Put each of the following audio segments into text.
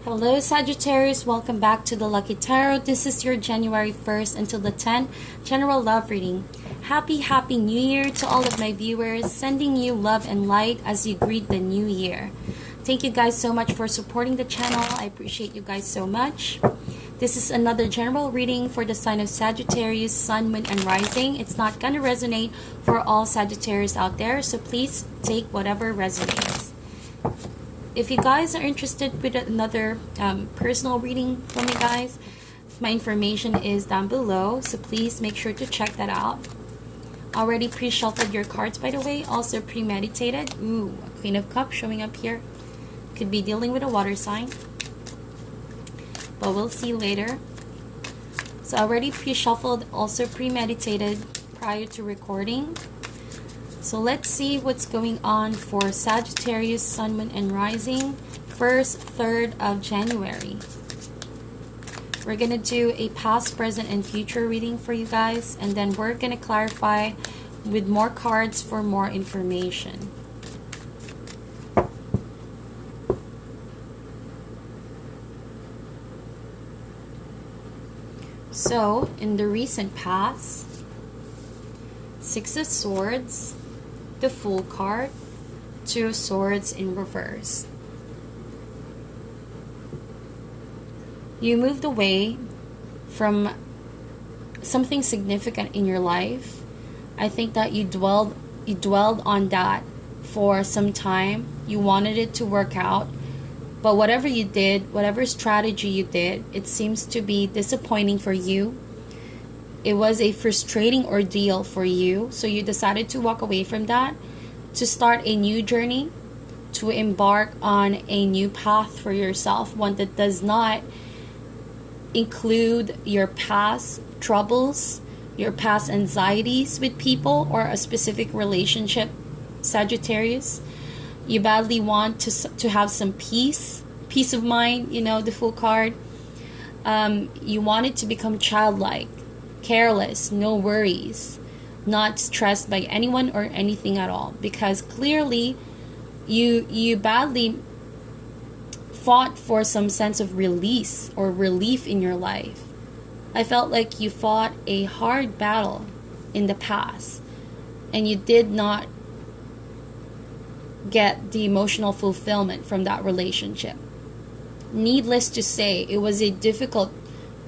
Hello Sagittarius, welcome back to the Lucky Tarot. This is your January 1st until the 10th general love reading. Happy New Year to all of my viewers, sending you love and light as you greet the new year. Thank you guys so much for supporting the channel. I appreciate you guys so much. This is another general reading for the sign of Sagittarius, Sun, Moon, and Rising. It's not going to resonate for all Sagittarius out there, so please take whatever resonates. If you guys are interested with another personal reading for me, guys, my information is down below, so please make sure to check that out. Already pre-shuffled your cards, by the way, also premeditated. Ooh, a Queen of Cups showing up here. Could be dealing with a water sign, but we'll see later. So already pre-shuffled, also premeditated prior to recording. So let's see what's going on for Sagittarius, Sun, Moon, and Rising, 1st, 3rd of January. We're going to do a past, present, and future reading for you guys, and then we're going to clarify with more cards for more information. So, in the recent past, Six of Swords, the Fool card, Two of Swords in reverse. You moved away from something significant in your life. I think that you dwelled on that for some time. You wanted it to work out, but whatever you did, whatever strategy you did, it seems to be disappointing for you. It was a frustrating ordeal for you, so you decided to walk away from that, to start a new journey, to embark on a new path for yourself, one that does not include your past troubles, your past anxieties with people, or a specific relationship, Sagittarius. You badly want to have some peace of mind, you know, the Fool card. You wanted to become childlike, careless, no worries, not stressed by anyone or anything at all, because clearly you badly fought for some sense of release or relief in your life. I felt like you fought a hard battle in the past and you did not get the emotional fulfillment from that relationship. Needless to say, it was a difficult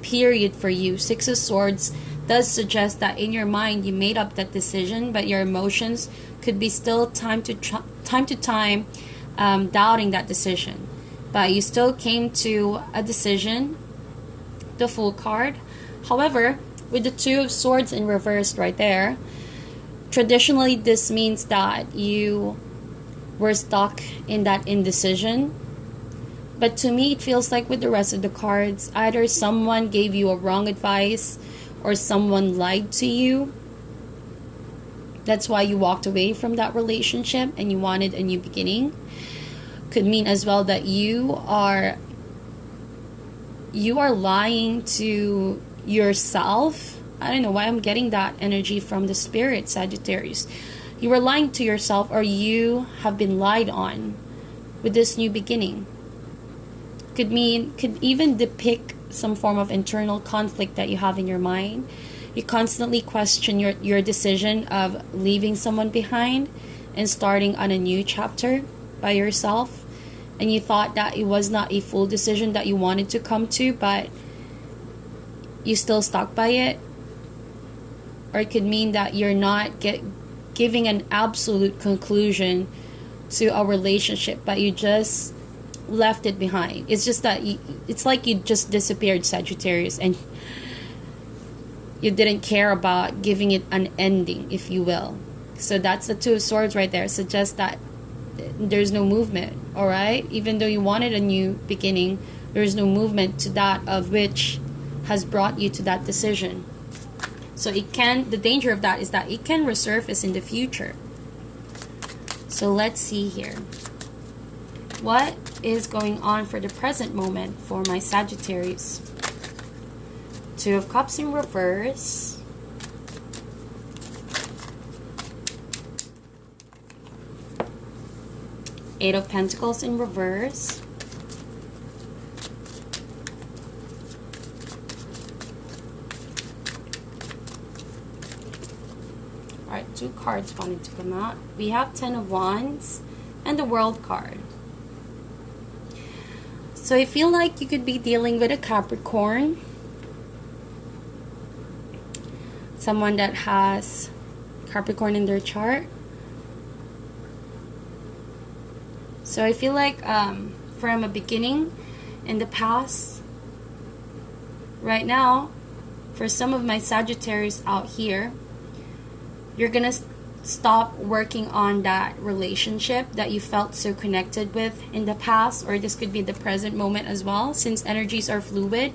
period for you. Six of Swords does suggest that in your mind you made up that decision, but your emotions could be still time to time doubting that decision. But you still came to a decision, the Fool card. However, with the Two of Swords in reverse right there, traditionally this means that you were stuck in that indecision. But to me, it feels like with the rest of the cards, either someone gave you a wrong advice or someone lied to you. That's why you walked away from that relationship and you wanted a new beginning. Could mean as well that you are lying to yourself. I don't know why I'm getting that energy from the spirit, Sagittarius. You were lying to yourself, or you have been lied on with this new beginning. Could even depict some form of internal conflict that you have in your mind. You constantly question your decision of leaving someone behind and starting on a new chapter by yourself. And you thought that it was not a full decision that you wanted to come to, but you still stuck by it. Or it could mean that you're not giving an absolute conclusion to a relationship, but you just left it behind. It's just that it's like you just disappeared, Sagittarius, and you didn't care about giving it an ending, if you will. So that's the Two of Swords right there. Suggests that there's no movement, all right? Even though you wanted a new beginning, there's no movement to that of which has brought you to that decision. So the danger of that is that it can resurface in the future. So let's see here. What is going on for the present moment for my Sagittarius? Two of Cups in reverse. Eight of Pentacles in reverse. 2 cards wanted to come out. We have 10 of Wands and the World card. So I feel like you could be dealing with a Capricorn. Someone that has Capricorn in their chart. So I feel like from a beginning in the past, right now, for some of my Sagittarius out here, you're gonna stop working on that relationship that you felt so connected with in the past, or this could be the present moment as well, since energies are fluid.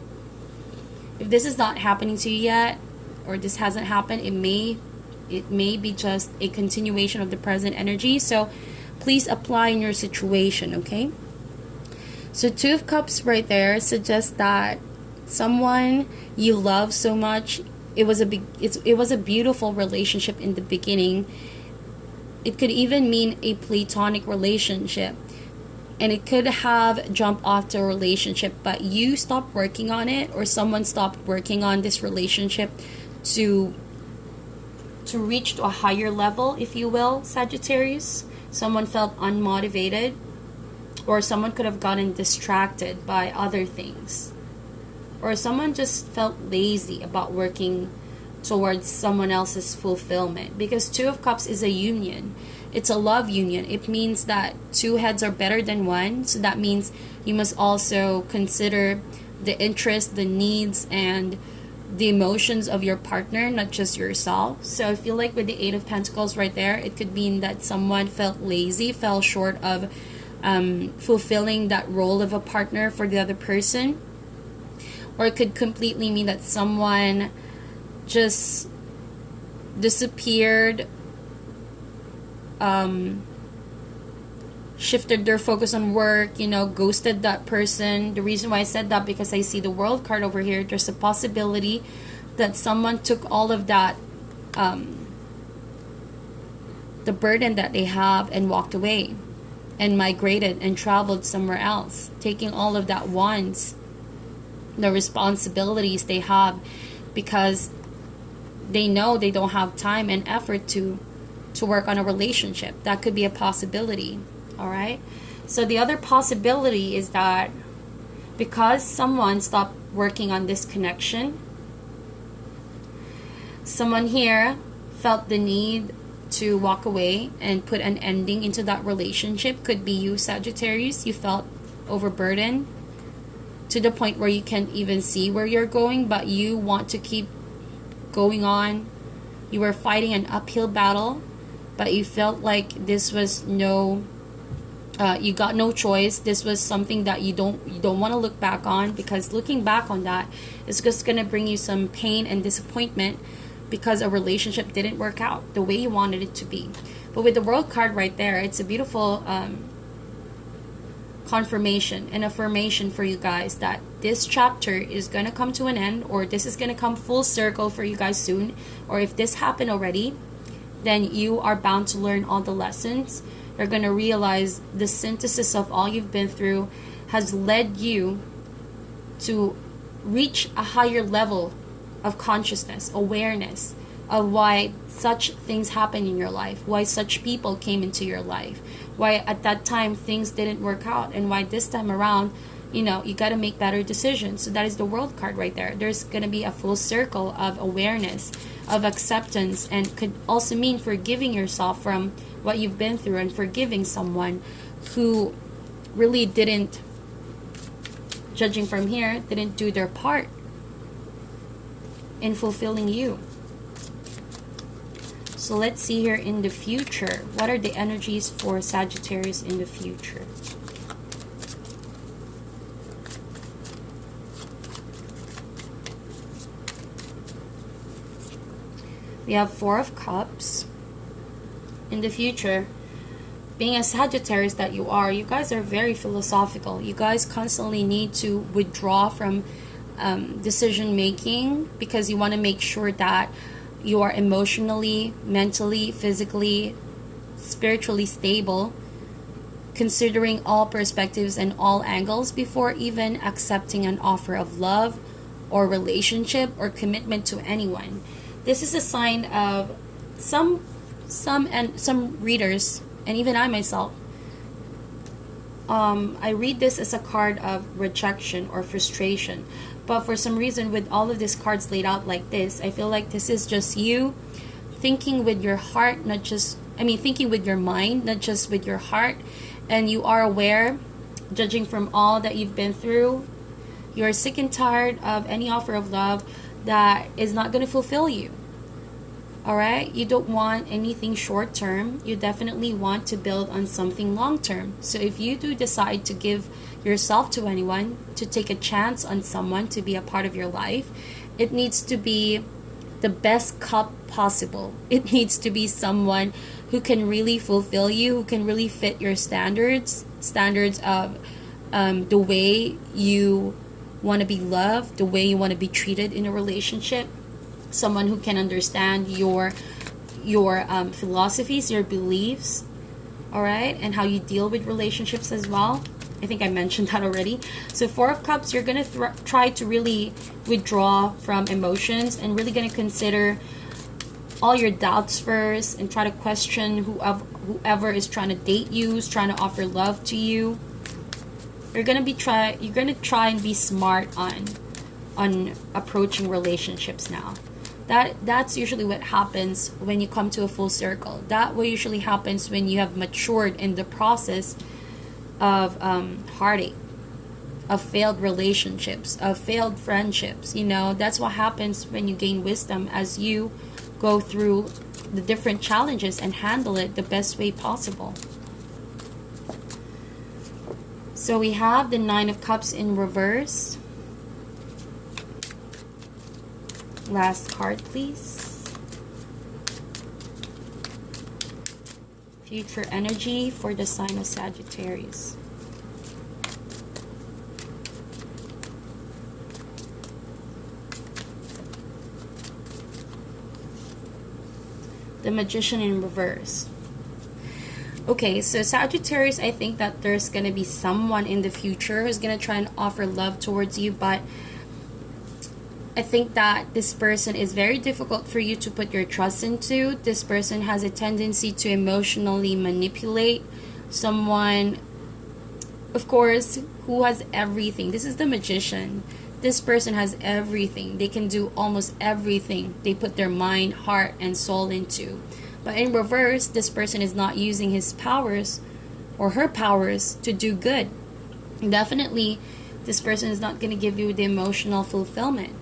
If this is not happening to you yet, or this hasn't happened, it may be just a continuation of the present energy. So please apply in your situation, okay? So 2 of Cups right there suggests that someone you love so much, it was a beautiful relationship in the beginning. It could even mean a platonic relationship, and it could have jumped off to a relationship, but you stopped working on it, or someone stopped working on this relationship to reach to a higher level, if you will, Sagittarius. Someone felt unmotivated, or someone could have gotten distracted by other things, or someone just felt lazy about working towards someone else's fulfillment, because 2 of Cups is a union. It's a love union. It means that 2 heads are better than 1. So that means you must also consider the interests, the needs, and the emotions of your partner, not just yourself. So I feel like with the 8 of Pentacles right there, it could mean that someone felt lazy, fell short of fulfilling that role of a partner for the other person. Or it could completely mean that someone just disappeared, shifted their focus on work, ghosted that person. The reason why I said that, because I see the World card over here. There's a possibility that someone took all of that, the burden that they have, and walked away and migrated and traveled somewhere else, taking all of that Wands, the responsibilities they have, because they know they don't have time and effort to work on a relationship. That could be a possibility. All right. So the other possibility is that because someone stopped working on this connection, someone here felt the need to walk away and put an ending into that relationship. Could be you, Sagittarius. You felt overburdened to the point where you can't even see where you're going, but you want to keep going on. You were fighting an uphill battle, but you felt like this was you got no choice. This was something that you don't want to look back on, because looking back on that is just going to bring you some pain and disappointment, because a relationship didn't work out the way you wanted it to be. But with the World card right there, it's a beautiful confirmation and affirmation for you guys that this chapter is going to come to an end, or this is going to come full circle for you guys soon. Or if this happened already, then you are bound to learn all the lessons. You're going to realize the synthesis of all you've been through has led you to reach a higher level of consciousness, awareness of why such things happen in your life, why such people came into your life, why at that time things didn't work out, and why this time around, you got to make better decisions. So that is the World card right there. There's going to be a full circle of awareness, of acceptance, and could also mean forgiving yourself from what you've been through, and forgiving someone who really didn't, judging from here, didn't do their part in fulfilling you. So let's see here in the future. What are the energies for Sagittarius in the future? We have 4 of Cups. In the future, being a Sagittarius that you are, you guys are very philosophical. You guys constantly need to withdraw from decision making, because you want to make sure that you are emotionally, mentally, physically, spiritually stable, considering all perspectives and all angles before even accepting an offer of love or relationship or commitment to anyone. This is a sign of some some readers, and even I myself, I read this as a card of rejection or frustration. But for some reason, with all of these cards laid out like this, I feel like this is just you thinking with your heart, not just, thinking with your mind, not just with your heart. And you are aware, judging from all that you've been through, you're sick and tired of any offer of love that is not going to fulfill you. Alright? You don't want anything short term. You definitely want to build on something long term. So if you do decide to give yourself to anyone, to take a chance on someone to be a part of your life, it needs to be the best cup possible. It needs to be someone who can really fulfill you, who can really fit your standards of the way you want to be loved, the way you want to be treated in a relationship. Someone who can understand your philosophies, your beliefs, all right, and how you deal with relationships as well. I think I mentioned that already. So Four of Cups, you're going to try to really withdraw from emotions and really going to consider all your doubts first and try to question whoever is trying to date you, who's trying to offer love to you. You're going to try and be smart on approaching relationships now. That's usually what happens when you come to a full circle. That what usually happens when you have matured in the process of heartache, of failed relationships, of failed friendships. That's what happens when you gain wisdom as you go through the different challenges and handle it the best way possible. So we have the Nine of Cups in reverse. Last card, please. Future energy for the sign of Sagittarius. The Magician in reverse. Okay, so Sagittarius, I think that there's going to be someone in the future who's going to try and offer love towards you, but I think that this person is very difficult for you to put your trust into. This person has a tendency to emotionally manipulate someone, of course, who has everything. This is the Magician. This person has everything. They can do almost everything they put their mind, heart, and soul into. But in reverse, this person is not using his powers or her powers to do good. Definitely, this person is not going to give you the emotional fulfillment.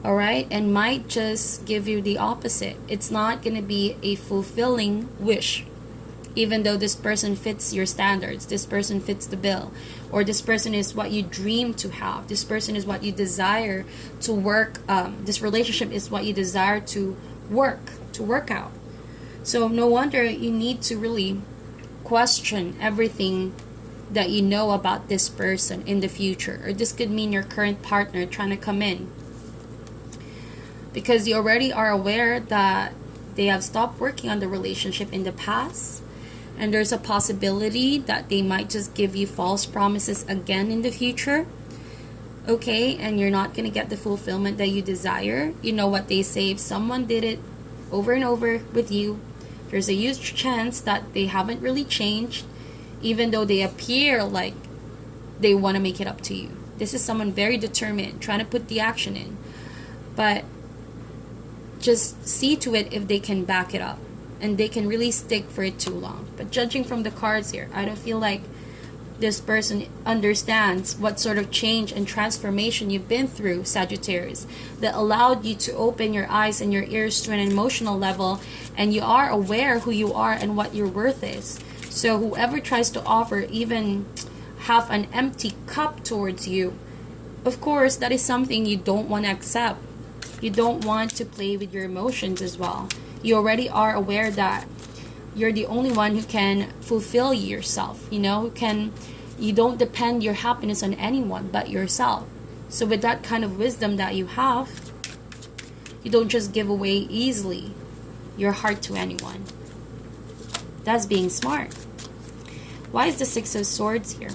Alright? And might just give you the opposite. It's not going to be a fulfilling wish. Even though this person fits your standards, this person fits the bill, or this person is what you dream to have, this person is what you desire to work, this relationship is what you desire to work out. So no wonder you need to really question everything that you know about this person in the future. Or this could mean your current partner trying to come in, because you already are aware that they have stopped working on the relationship in the past, and there's a possibility that they might just give you false promises again in the future. Okay, and you're not going to get the fulfillment that you desire. You know what they say, if someone did it over and over with you, there's a huge chance that they haven't really changed, even though they appear like they want to make it up to you. This is someone very determined, trying to put the action in. But just see to it if they can back it up, and they can really stick for it too long. But judging from the cards here, I don't feel like this person understands what sort of change and transformation you've been through, Sagittarius, that allowed you to open your eyes and your ears to an emotional level, and you are aware who you are and what your worth is. So whoever tries to offer even half an empty cup towards you, of course, that is something you don't want to accept. You don't want to play with your emotions as well. You already are aware that you're the only one who can fulfill yourself, you don't depend your happiness on anyone but yourself. So with that kind of wisdom that you have, you don't just give away easily your heart to anyone. That's being smart. Why is the Six of Swords here?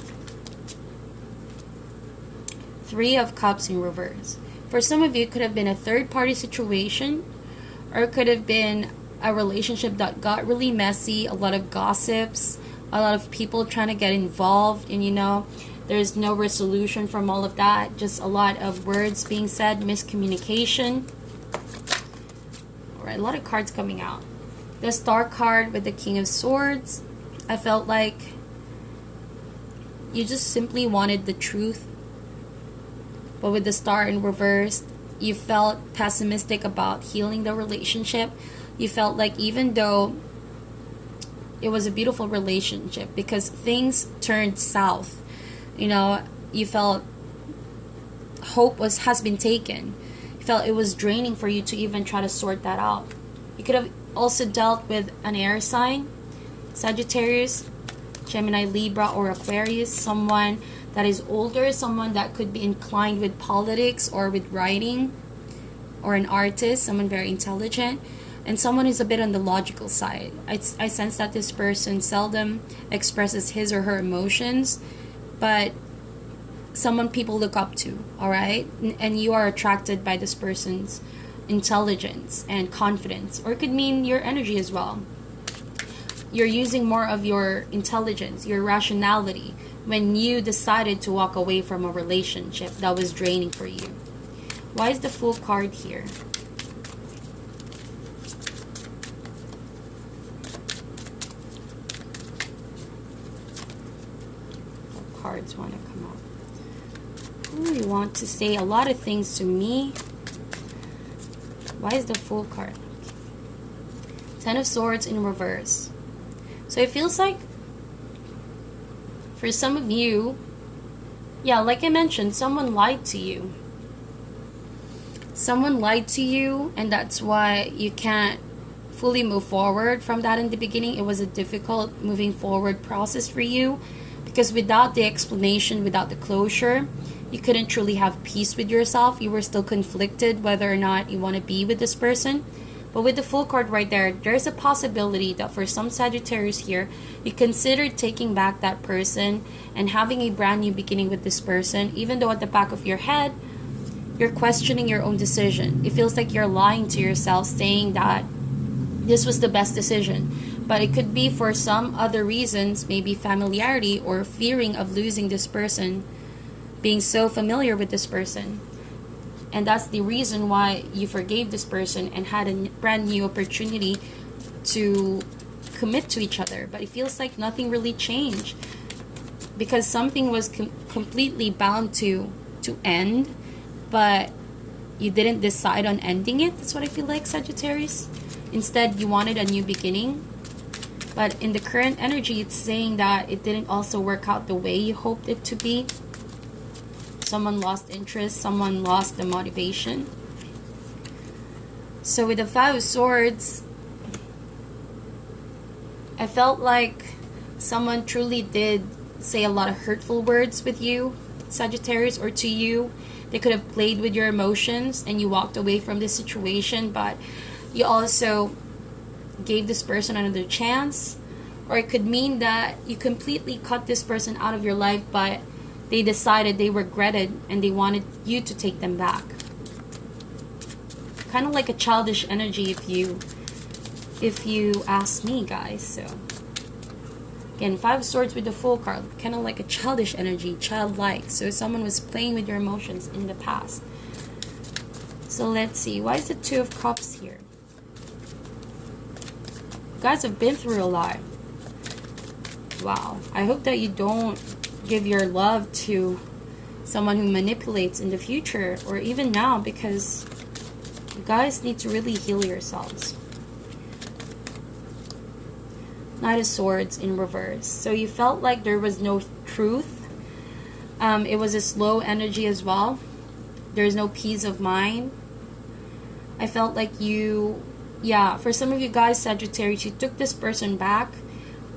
Three of Cups in reverse. For some of you, it could have been a third-party situation, or it could have been a relationship that got really messy, a lot of gossips, a lot of people trying to get involved, and there's no resolution from all of that. Just a lot of words being said, miscommunication. Alright, a lot of cards coming out. The Star card with the King of Swords. I felt like you just simply wanted the truth. But with the Star in reverse, you felt pessimistic about healing the relationship. You felt like even though it was a beautiful relationship, because things turned south, you felt hope has been taken. You felt it was draining for you to even try to sort that out. You could have also dealt with an air sign, Sagittarius, Gemini, Libra, or Aquarius, someone that is older, someone that could be inclined with politics or with writing, or an artist, someone very intelligent, and someone who's a bit on the logical side. I sense that this person seldom expresses his or her emotions, but someone people look up to, alright? And you are attracted by this person's intelligence and confidence, or it could mean your energy as well. You're using more of your intelligence, your rationality, when you decided to walk away from a relationship that was draining for you. Why is the Fool card here? What cards want to come out? Ooh, you want to say a lot of things to me. Why is the Fool card? Ten of Swords in reverse. So it feels like for some of you, yeah, like I mentioned, someone lied to you. Someone lied to you, and that's why you can't fully move forward from that in the beginning. It was a difficult moving forward process for you, because without the explanation, without the closure, you couldn't truly have peace with yourself. You were still conflicted whether or not you want to be with this person. But with the Fool card right there, there's a possibility that for some Sagittarius here, you considered taking back that person and having a brand new beginning with this person, even though at the back of your head, you're questioning your own decision. It feels like you're lying to yourself, saying that this was the best decision. But it could be for some other reasons, maybe familiarity or fearing of losing this person, being so familiar with this person. And that's the reason why you forgave this person and had a brand new opportunity to commit to each other. But it feels like nothing really changed, because something was completely bound to end, but you didn't decide on ending it. That's what I feel like, Sagittarius. Instead, you wanted a new beginning. But in the current energy, it's saying that it didn't also work out the way you hoped it to be. Someone lost interest, someone lost the motivation. So with the Five of Swords, I felt like someone truly did say a lot of hurtful words with you, Sagittarius, or to you. They could have played with your emotions and you walked away from this situation, but you also gave this person another chance. Or it could mean that you completely cut this person out of your life, but they decided they regretted and they wanted you to take them back. Kind of like a childish energy if you ask me, guys. So again, Five of Swords with the Fool card, kind of like a childish energy, childlike. So someone was playing with your emotions in the past. So let's see, why is the Two of Cups here? You guys have been through a lot. Wow. I hope that you don't give your love to someone who manipulates in the future or even now, because you guys need to really heal yourselves. Knight of Swords in reverse. So you felt like there was no truth. It was a slow energy as well. There's no peace of mind. I felt like for some of you guys, Sagittarius, you took this person back,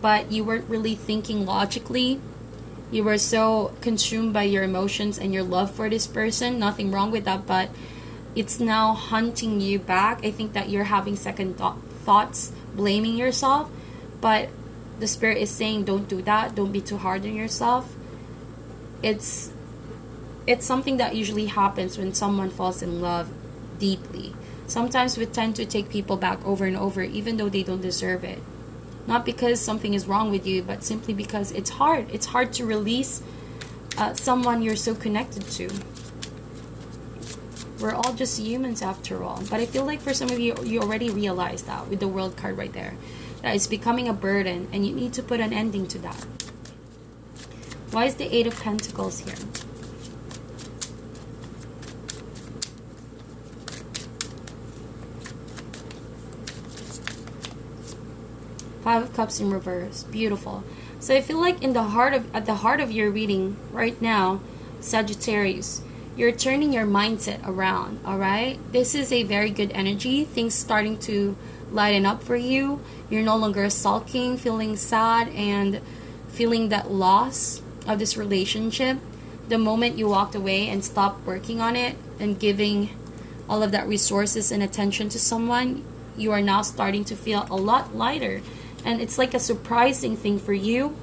but you weren't really thinking logically. You were so consumed by your emotions and your love for this person. Nothing wrong with that, but it's now hunting you back. I think that you're having second thoughts, blaming yourself. But the Spirit is saying, don't do that. Don't be too hard on yourself. It's something that usually happens when someone falls in love deeply. Sometimes we tend to take people back over and over, even though they don't deserve it. Not because something is wrong with you, but simply because it's hard. It's hard to release someone you're so connected to. We're all just humans after all. But I feel like for some of you, you already realized that with the World card right there. That it's becoming a burden and you need to put an ending to that. Why is the Eight of Pentacles here? Five of Cups in reverse. Beautiful. So I feel like at the heart of your reading right now, Sagittarius, you're turning your mindset around, all right? This is a very good energy. Things starting to lighten up for you. You're no longer sulking, feeling sad, and feeling that loss of this relationship. The moment you walked away and stopped working on it and giving all of that resources and attention to someone, you are now starting to feel a lot lighter. And it's like a surprising thing for you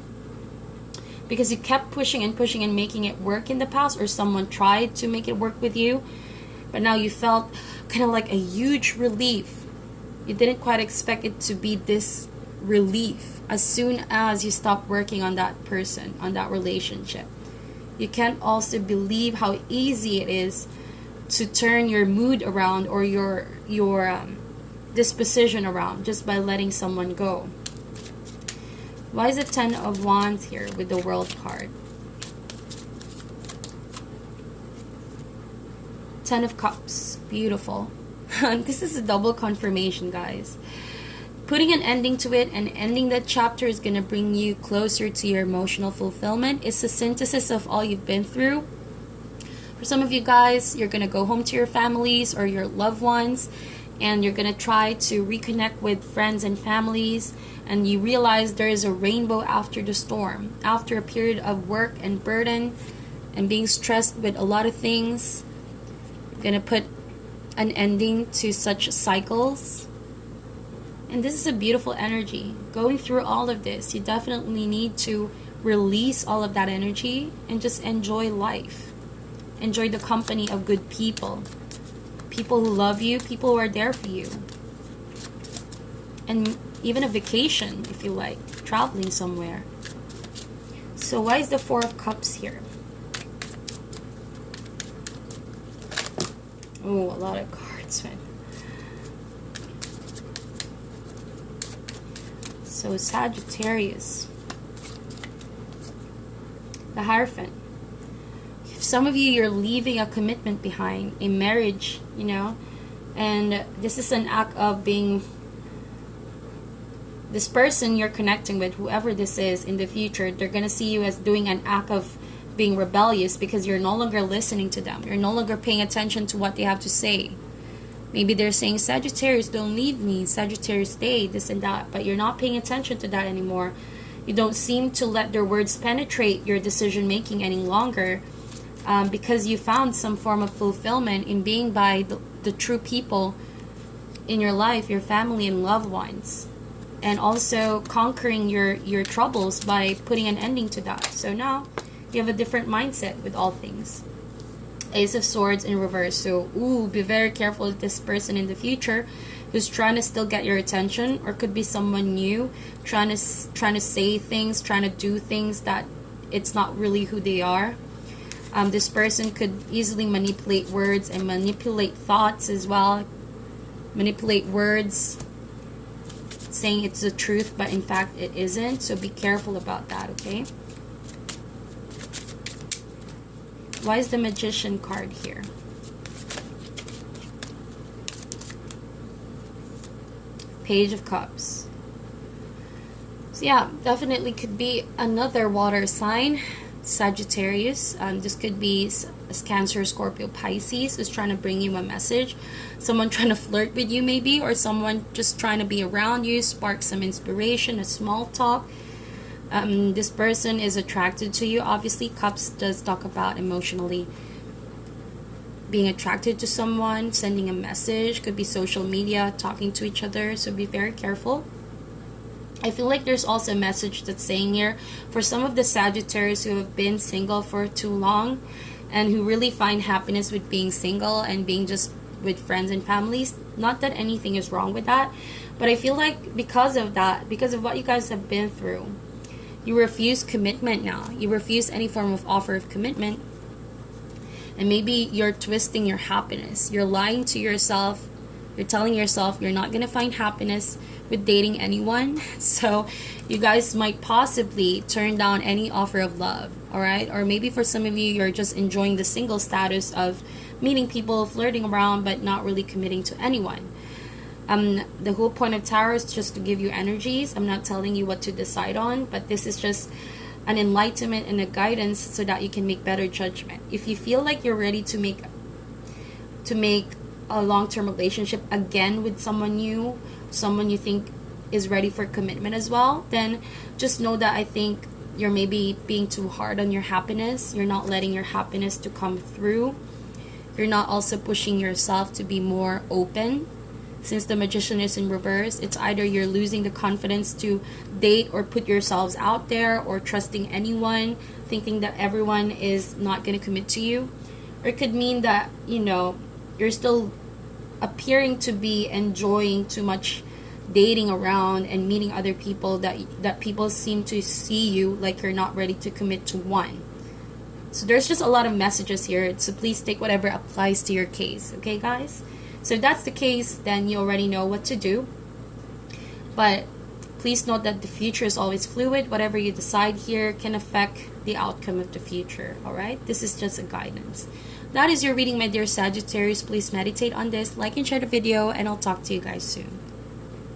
because you kept pushing and pushing and making it work in the past, or someone tried to make it work with you, but now you felt kind of like a huge relief. You didn't quite expect it to be this relief as soon as you stopped working on that person, on that relationship. You can't also believe how easy it is to turn your mood around or your disposition around just by letting someone go. Why is it 10 of Wands here with the World card? 10 of Cups. Beautiful. This is a double confirmation, guys. Putting an ending to it and ending that chapter is going to bring you closer to your emotional fulfillment. It's a synthesis of all you've been through. For some of you guys, you're going to go home to your families or your loved ones, and you're going to try to reconnect with friends and families, and you realize there is a rainbow after the storm. After a period of work and burden and being stressed with a lot of things, you're going to put an ending to such cycles. And this is a beautiful energy. Going through all of this, you definitely need to release all of that energy and just enjoy life. Enjoy the company of good people. People who love you, people who are there for you. And even a vacation, if you like, traveling somewhere. So why is the Four of Cups here? Oh, a lot of cards, man. So Sagittarius. The Hierophant. Some of you, you're leaving a commitment behind, a marriage, you know, and this is an act of being, this person you're connecting with, whoever this is in the future, they're going to see you as doing an act of being rebellious because you're no longer listening to them. You're no longer paying attention to what they have to say. Maybe they're saying, Sagittarius, don't leave me, Sagittarius, stay, this and that, but you're not paying attention to that anymore. You don't seem to let their words penetrate your decision making any longer. Because you found some form of fulfillment in being by the true people in your life, your family and loved ones, and also conquering your troubles by putting an ending to that. So now you have a different mindset with all things. Ace of Swords in reverse. So be very careful with this person in the future who's trying to still get your attention, or could be someone new trying to say things, trying to do things that it's not really who they are. This person could easily manipulate words and manipulate thoughts as well. Manipulate words, saying it's the truth, but in fact it isn't. So be careful about that, okay? Why is the Magician card here? Page of Cups. So yeah, definitely could be another water sign. Sagittarius. This could be Cancer, Scorpio, Pisces is trying to bring you a message. Someone trying to flirt with you maybe, or someone just trying to be around you, spark some inspiration, a small talk. This person is attracted to you. Obviously, Cups does talk about emotionally being attracted to someone, sending a message. Could be social media, talking to each other. So be very careful. I feel like there's also a message that's saying here for some of the Sagittarius who have been single for too long and who really find happiness with being single and being just with friends and families. Not that anything is wrong with that, but I feel like because of that, because of what you guys have been through, you refuse commitment now. You refuse any form of offer of commitment. And maybe you're twisting your happiness. You're lying to yourself. You're telling yourself you're not going to find happiness with dating anyone. So you guys might possibly turn down any offer of love, all right? Or maybe for some of you, you're just enjoying the single status of meeting people, flirting around, but not really committing to anyone. The whole point of tarot is just to give you energies. I'm not telling you what to decide on, but this is just an enlightenment and a guidance so that you can make better judgment. If you feel like you're ready to make a long-term relationship again with someone new, someone you think is ready for commitment as well, then just know that I think you're maybe being too hard on your happiness. You're not letting your happiness to come through. You're not also pushing yourself to be more open. Since the Magician is in reverse, it's either you're losing the confidence to date or put yourselves out there, or trusting anyone, thinking that everyone is not going to commit to you. Or it could mean that, you know, you're still appearing to be enjoying too much dating around and meeting other people, that people seem to see you like you're not ready to commit to one. So there's just a lot of messages here, so please take whatever applies to your case, okay guys? So if that's the case, then you already know what to do. But please note that the future is always fluid. Whatever you decide here can affect the outcome of the future, alright? This is just a guidance. That is your reading, my dear Sagittarius. Please meditate on this, like and share the video, and I'll talk to you guys soon.